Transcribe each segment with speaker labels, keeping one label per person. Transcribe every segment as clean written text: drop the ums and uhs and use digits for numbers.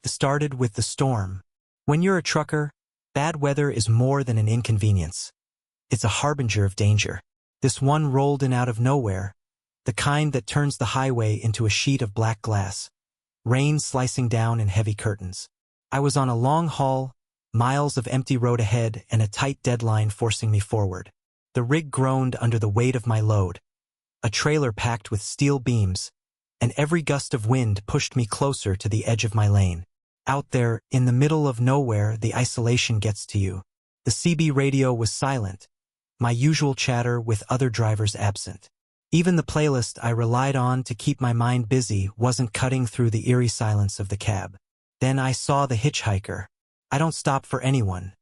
Speaker 1: It started with the storm. When you're a trucker, bad weather is more than an inconvenience. It's a harbinger of danger. This one rolled in out of nowhere, the kind that turns the highway into a sheet of black glass, rain slicing down in heavy curtains. I was on a long haul, miles of empty road ahead, and a tight deadline forcing me forward. The rig groaned under the weight of my load, a trailer packed with steel beams, and every gust of wind pushed me closer to the edge of my lane. Out there, in the middle of nowhere, the isolation gets to you. The CB radio was silent, my usual chatter with other drivers absent. Even the playlist I relied on to keep my mind busy wasn't cutting through the eerie silence of the cab. Then I saw the hitchhiker. I don't stop for anyone.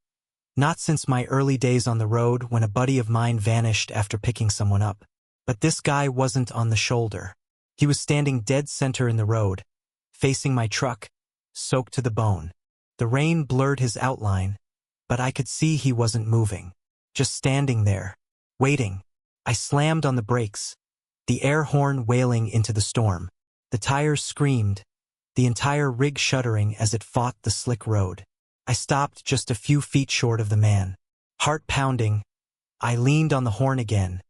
Speaker 1: Not since my early days on the road when a buddy of mine vanished after picking someone up. But this guy wasn't on the shoulder. He was standing dead center in the road, facing my truck, soaked to the bone. The rain blurred his outline, but I could see he wasn't moving. Just standing there, waiting. I slammed on the brakes, the air horn wailing into the storm. The tires screamed, the entire rig shuddering as it fought the slick road. I stopped just a few feet short of the man. Heart pounding, I leaned on the horn again,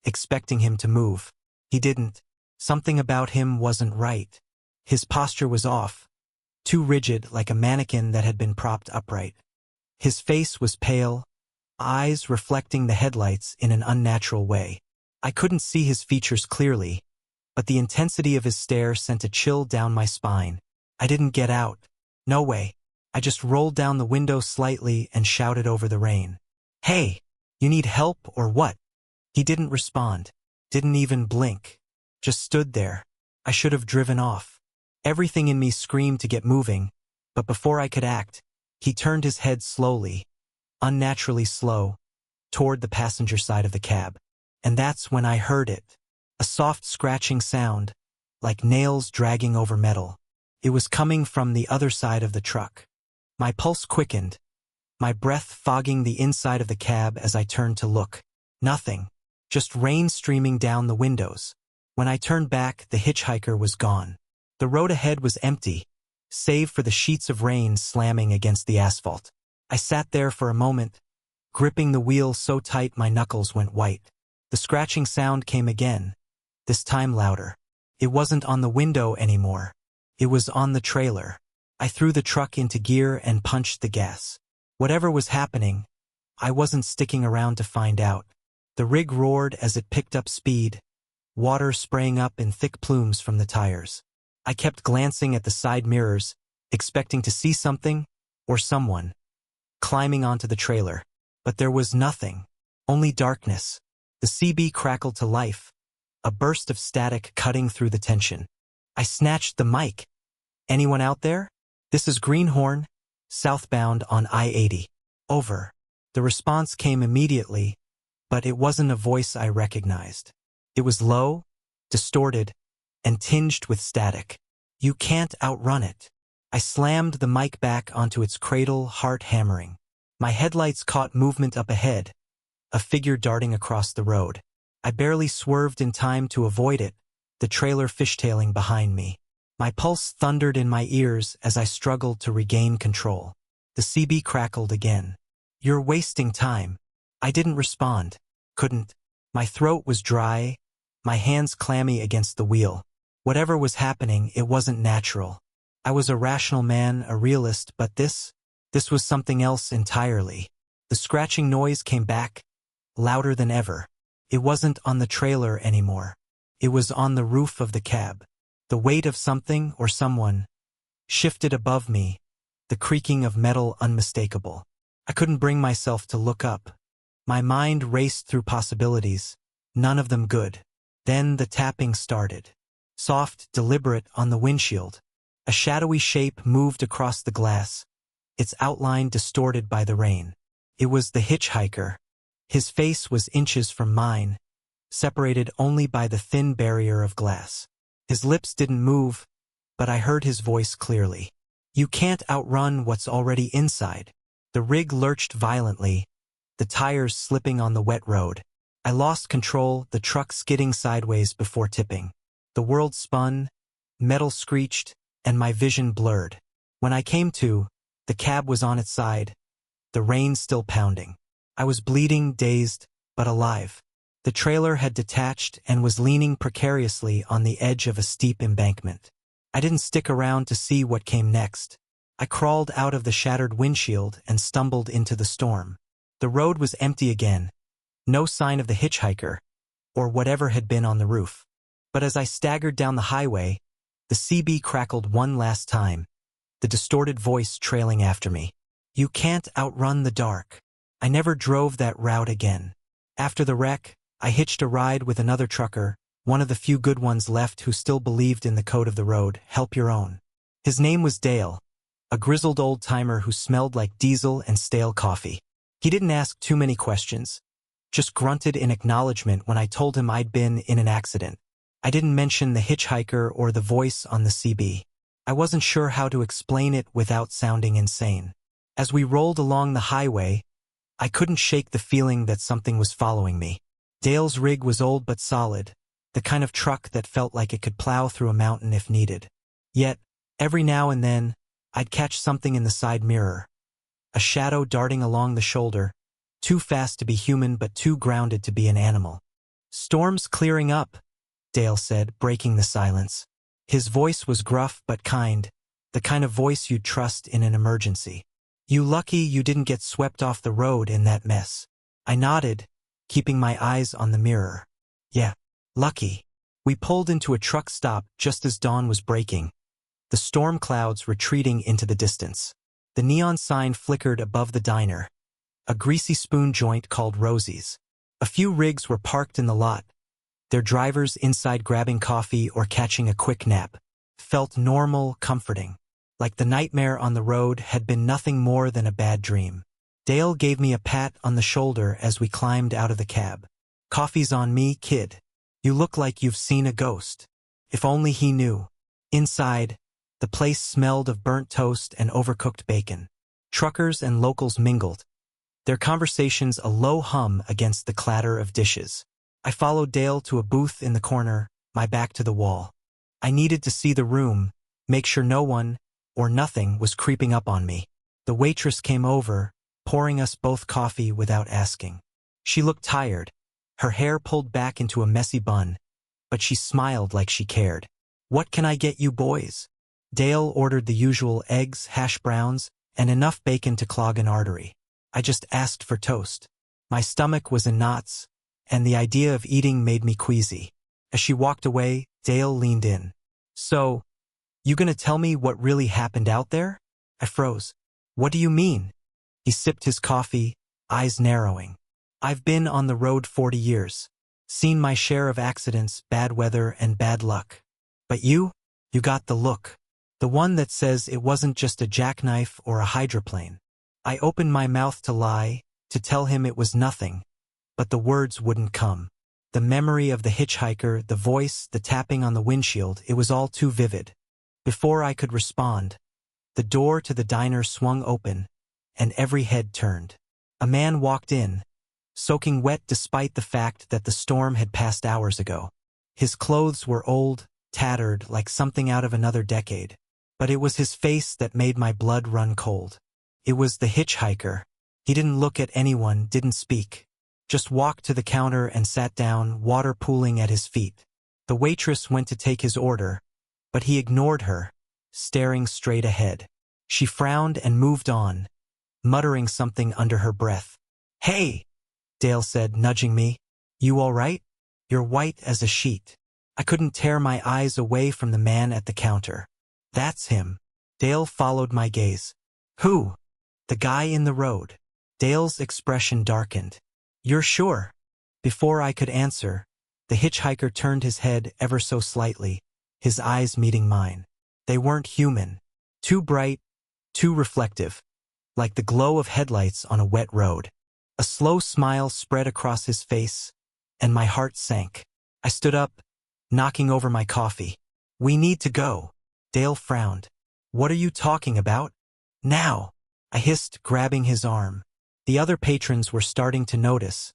Speaker 1: expecting him to move. He didn't. Something about him wasn't right. His posture was off, too rigid like a mannequin that had been propped upright. His face was pale, eyes reflecting the headlights in an unnatural way. I couldn't see his features clearly, but the intensity of his stare sent a chill down my spine. I didn't get out. No way. I just rolled down the window slightly and shouted over the rain. "Hey, you need help or what?" He didn't respond, didn't even blink, just stood there. I should have driven off. Everything in me screamed to get moving, but before I could act, he turned his head slowly, unnaturally slow, toward the passenger side of the cab. And that's when I heard it. A soft scratching sound, like nails dragging over metal. It was coming from the other side of the truck. My pulse quickened, my breath fogging the inside of the cab as I turned to look. Nothing, just rain streaming down the windows. When I turned back, the hitchhiker was gone. The road ahead was empty, save for the sheets of rain slamming against the asphalt. I sat there for a moment, gripping the wheel so tight my knuckles went white. The scratching sound came again, this time louder. It wasn't on the window anymore. It was on the trailer. I threw the truck into gear and punched the gas. Whatever was happening, I wasn't sticking around to find out. The rig roared as it picked up speed, water spraying up in thick plumes from the tires. I kept glancing at the side mirrors, expecting to see something or someone climbing onto the trailer. But there was nothing, only darkness. The CB crackled to life, a burst of static cutting through the tension. I snatched the mic. "Anyone out there? This is Greenhorn, southbound on I-80. Over." The response came immediately, but it wasn't a voice I recognized. It was low, distorted, and tinged with static. "You can't outrun it." I slammed the mic back onto its cradle, heart hammering. My headlights caught movement up ahead, a figure darting across the road. I barely swerved in time to avoid it, the trailer fishtailing behind me. My pulse thundered in my ears as I struggled to regain control. The CB crackled again. "You're wasting time." I didn't respond. Couldn't. My throat was dry, my hands clammy against the wheel. Whatever was happening, it wasn't natural. I was a rational man, a realist, but this was something else entirely. The scratching noise came back, louder than ever. It wasn't on the trailer anymore. It was on the roof of the cab. The weight of something or someone shifted above me, the creaking of metal unmistakable. I couldn't bring myself to look up. My mind raced through possibilities, none of them good. Then the tapping started. Soft, deliberate on the windshield. A shadowy shape moved across the glass, its outline distorted by the rain. It was the hitchhiker. His face was inches from mine, separated only by the thin barrier of glass. His lips didn't move, but I heard his voice clearly. "You can't outrun what's already inside." The rig lurched violently, the tires slipping on the wet road. I lost control, the truck skidding sideways before tipping. The world spun, metal screeched, and my vision blurred. When I came to, the cab was on its side, the rain still pounding. I was bleeding, dazed, but alive. The trailer had detached and was leaning precariously on the edge of a steep embankment. I didn't stick around to see what came next. I crawled out of the shattered windshield and stumbled into the storm. The road was empty again. No sign of the hitchhiker, or whatever had been on the roof. But as I staggered down the highway, the CB crackled one last time, the distorted voice trailing after me. You can't outrun the dark. I never drove that route again. After the wreck, I hitched a ride with another trucker, one of the few good ones left who still believed in the code of the road, help your own. His name was Dale, a grizzled old-timer who smelled like diesel and stale coffee. He didn't ask too many questions, just grunted in acknowledgement when I told him I'd been in an accident. I didn't mention the hitchhiker or the voice on the CB. I wasn't sure how to explain it without sounding insane. As we rolled along the highway, I couldn't shake the feeling that something was following me. Dale's rig was old but solid, the kind of truck that felt like it could plow through a mountain if needed. Yet, every now and then, I'd catch something in the side mirror. A shadow darting along the shoulder, too fast to be human but too grounded to be an animal. "Storm's clearing up," Dale said, breaking the silence. His voice was gruff but kind, the kind of voice you'd trust in an emergency. "You lucky you didn't get swept off the road in that mess." I nodded, keeping my eyes on the mirror. "Yeah, lucky." We pulled into a truck stop just as dawn was breaking, the storm clouds retreating into the distance. The neon sign flickered above the diner, a greasy spoon joint called Rosie's. A few rigs were parked in the lot, their drivers inside grabbing coffee or catching a quick nap. Felt normal, comforting. Like the nightmare on the road had been nothing more than a bad dream. Dale gave me a pat on the shoulder as we climbed out of the cab. "Coffee's on me, kid. You look like you've seen a ghost." If only he knew. Inside, the place smelled of burnt toast and overcooked bacon. Truckers and locals mingled, their conversations a low hum against the clatter of dishes. I followed Dale to a booth in the corner, my back to the wall. I needed to see the room, make sure no one, or nothing, was creeping up on me. The waitress came over, pouring us both coffee without asking. She looked tired, her hair pulled back into a messy bun, but she smiled like she cared. "What can I get you boys?" Dale ordered the usual eggs, hash browns, and enough bacon to clog an artery. I just asked for toast. My stomach was in knots, and the idea of eating made me queasy. As she walked away, Dale leaned in. "So, you gonna tell me what really happened out there?" I froze. "What do you mean?" He sipped his coffee, eyes narrowing. "I've been on the road 40 years. Seen my share of accidents, bad weather, and bad luck. But you got the look. The one that says it wasn't just a jackknife or a hydroplane." I opened my mouth to lie, to tell him it was nothing, but the words wouldn't come. The memory of the hitchhiker, the voice, the tapping on the windshield, it was all too vivid. Before I could respond, the door to the diner swung open, and every head turned. A man walked in, soaking wet despite the fact that the storm had passed hours ago. His clothes were old, tattered, like something out of another decade. But it was his face that made my blood run cold. It was the hitchhiker. He didn't look at anyone, didn't speak. Just walked to the counter and sat down, water pooling at his feet. The waitress went to take his order, but he ignored her, staring straight ahead. She frowned and moved on, muttering something under her breath. "Hey," Dale said, nudging me. "You all right? You're white as a sheet." I couldn't tear my eyes away from the man at the counter. "That's him." Dale followed my gaze. "Who?" "The guy in the road." Dale's expression darkened. "You're sure?" Before I could answer, the hitchhiker turned his head ever so slightly, his eyes meeting mine. They weren't human. Too bright, too reflective, like the glow of headlights on a wet road. A slow smile spread across his face, and my heart sank. I stood up, knocking over my coffee. "We need to go." Dale frowned. "What are you talking about?" "Now," I hissed, grabbing his arm. The other patrons were starting to notice,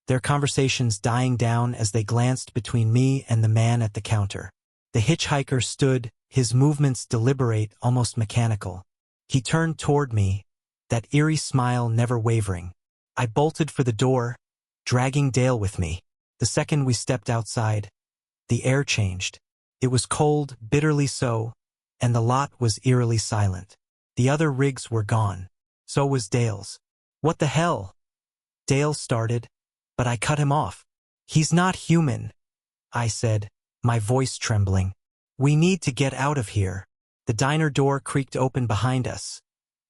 Speaker 1: their conversations dying down as they glanced between me and the man at the counter. The hitchhiker stood, his movements deliberate, almost mechanical. He turned toward me, that eerie smile never wavering. I bolted for the door, dragging Dale with me. The second we stepped outside, the air changed. It was cold, bitterly so, and the lot was eerily silent. The other rigs were gone. So was Dale's. "What the hell?" Dale started, but I cut him off. "He's not human," I said, my voice trembling. "We need to get out of here." The diner door creaked open behind us,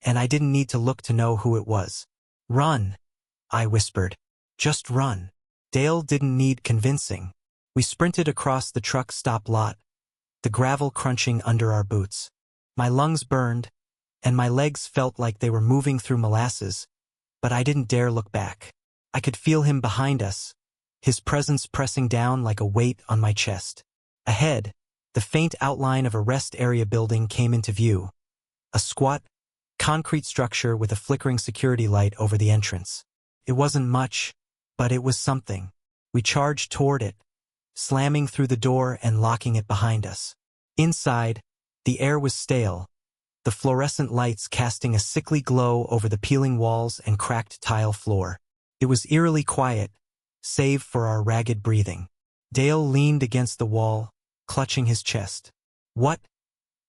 Speaker 1: and I didn't need to look to know who it was. "Run," I whispered. "Just run." Dale didn't need convincing. We sprinted across the truck stop lot, the gravel crunching under our boots. My lungs burned, and my legs felt like they were moving through molasses, but I didn't dare look back. I could feel him behind us, his presence pressing down like a weight on my chest. Ahead, the faint outline of a rest area building came into view, a squat, concrete structure with a flickering security light over the entrance. It wasn't much, but it was something. We charged toward it, slamming through the door and locking it behind us. Inside, the air was stale, the fluorescent lights casting a sickly glow over the peeling walls and cracked tile floor. It was eerily quiet, save for our ragged breathing. Dale leaned against the wall, clutching his chest. "What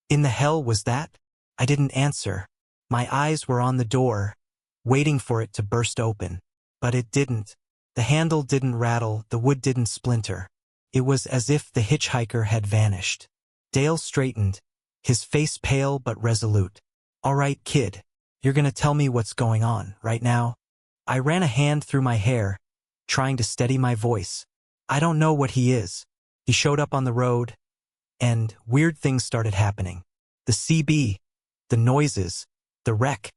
Speaker 1: in the hell was that?" I didn't answer. My eyes were on the door, waiting for it to burst open. But it didn't. The handle didn't rattle, the wood didn't splinter. It was as if the hitchhiker had vanished. Dale straightened, his face pale but resolute. "All right, kid. You're gonna tell me what's going on, right now?" I ran a hand through my hair, trying to steady my voice. "I don't know what he is. He showed up on the road, and weird things started happening. The CB, the noises, the wreck.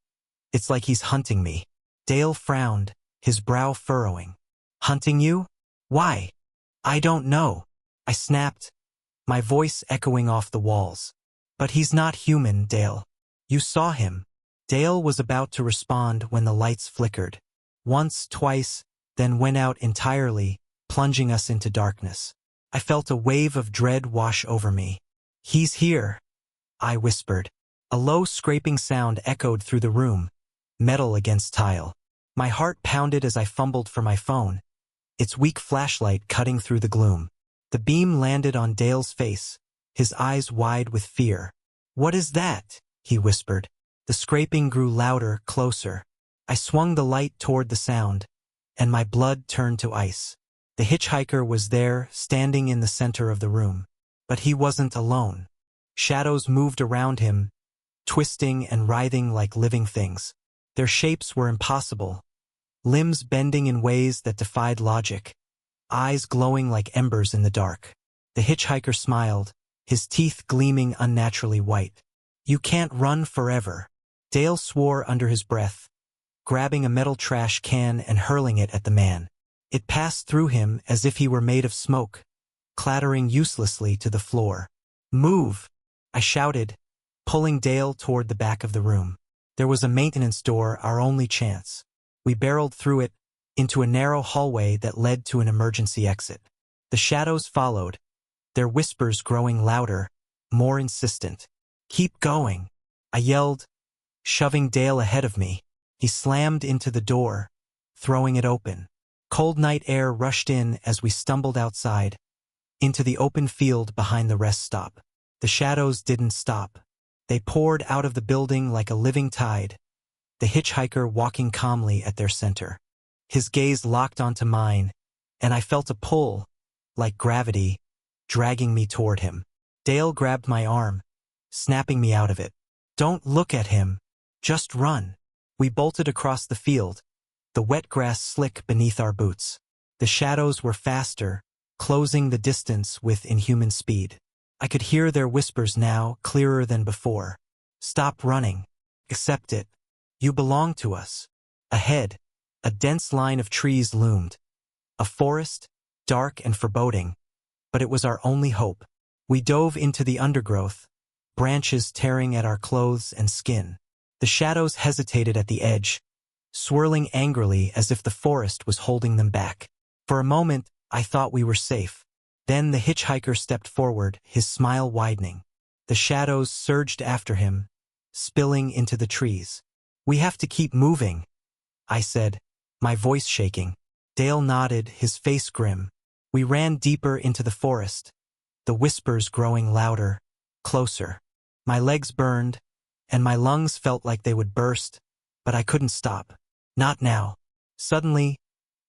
Speaker 1: It's like he's hunting me." Dale frowned, his brow furrowing. "Hunting you? Why?" "I don't know," I snapped, my voice echoing off the walls. "But he's not human, Dale. You saw him." Dale was about to respond when the lights flickered. Once, twice, then went out entirely, plunging us into darkness. I felt a wave of dread wash over me. "He's here," I whispered. A low scraping sound echoed through the room, metal against tile. My heart pounded as I fumbled for my phone, its weak flashlight cutting through the gloom. The beam landed on Dale's face, his eyes wide with fear. "What is that?" he whispered. The scraping grew louder, closer. I swung the light toward the sound, and my blood turned to ice. The hitchhiker was there, standing in the center of the room. But he wasn't alone. Shadows moved around him, twisting and writhing like living things. Their shapes were impossible, limbs bending in ways that defied logic, eyes glowing like embers in the dark. The hitchhiker smiled, his teeth gleaming unnaturally white. "You can't run forever." Dale swore under his breath, grabbing a metal trash can and hurling it at the man. It passed through him as if he were made of smoke, clattering uselessly to the floor. "Move!" I shouted, pulling Dale toward the back of the room. There was a maintenance door, our only chance. We barreled through it, into a narrow hallway that led to an emergency exit. The shadows followed, their whispers growing louder, more insistent. "Keep going," I yelled, shoving Dale ahead of me. He slammed into the door, throwing it open. Cold night air rushed in as we stumbled outside, into the open field behind the rest stop. The shadows didn't stop. They poured out of the building like a living tide, the hitchhiker walking calmly at their center. His gaze locked onto mine, and I felt a pull, like gravity, dragging me toward him. Dale grabbed my arm, snapping me out of it. "Don't look at him. Just run." We bolted across the field, the wet grass slick beneath our boots. The shadows were faster, closing the distance with inhuman speed. I could hear their whispers now, clearer than before. "Stop running. Accept it. You belong to us." Ahead, a dense line of trees loomed. A forest, dark and foreboding, but it was our only hope. We dove into the undergrowth, branches tearing at our clothes and skin. The shadows hesitated at the edge, swirling angrily as if the forest was holding them back. For a moment, I thought we were safe. Then the hitchhiker stepped forward, his smile widening. The shadows surged after him, spilling into the trees. "We have to keep moving," I said, my voice shaking. Dale nodded, his face grim. We ran deeper into the forest, the whispers growing louder, closer. My legs burned, and my lungs felt like they would burst, but I couldn't stop. Not now. Suddenly,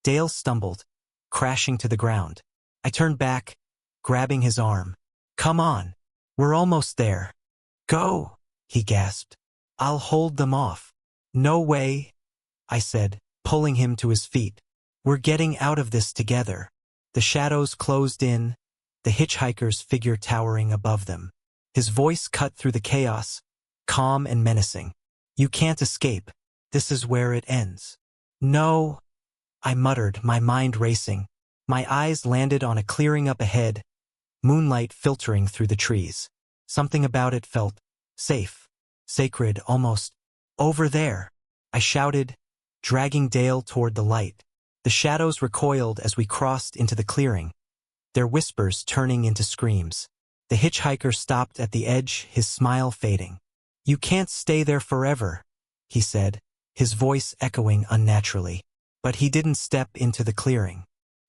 Speaker 1: Dale stumbled, crashing to the ground. I turned back, grabbing his arm. "Come on. We're almost there." "Go," he gasped. "I'll hold them off." "No way," I said, pulling him to his feet. "We're getting out of this together." The shadows closed in, the hitchhiker's figure towering above them. His voice cut through the chaos, calm and menacing. "You can't escape. This is where it ends." "No," I muttered, my mind racing. My eyes landed on a clearing up ahead, moonlight filtering through the trees. Something about it felt safe, sacred, almost. "Over there," I shouted, dragging Dale toward the light. The shadows recoiled as we crossed into the clearing, their whispers turning into screams. The hitchhiker stopped at the edge, his smile fading. "You can't stay there forever," he said, his voice echoing unnaturally. But he didn't step into the clearing.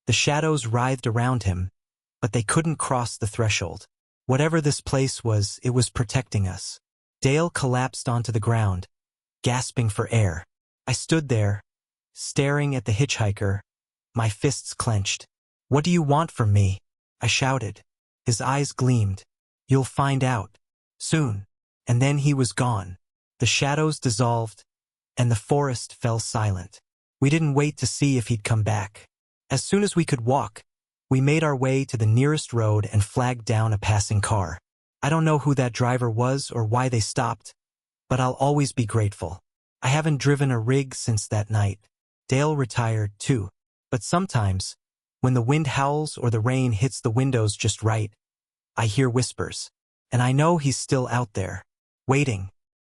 Speaker 1: The shadows writhed around him, but they couldn't cross the threshold. Whatever this place was, it was protecting us. Dale collapsed onto the ground, gasping for air. I stood there, staring at the hitchhiker, my fists clenched. "What do you want from me?" I shouted. His eyes gleamed. "You'll find out. Soon." And then he was gone. The shadows dissolved, and the forest fell silent. We didn't wait to see if he'd come back. As soon as we could walk, we made our way to the nearest road and flagged down a passing car. I don't know who that driver was or why they stopped, but I'll always be grateful. I haven't driven a rig since that night. Dale retired too, but sometimes, when the wind howls or the rain hits the windows just right, I hear whispers, and I know he's still out there, waiting.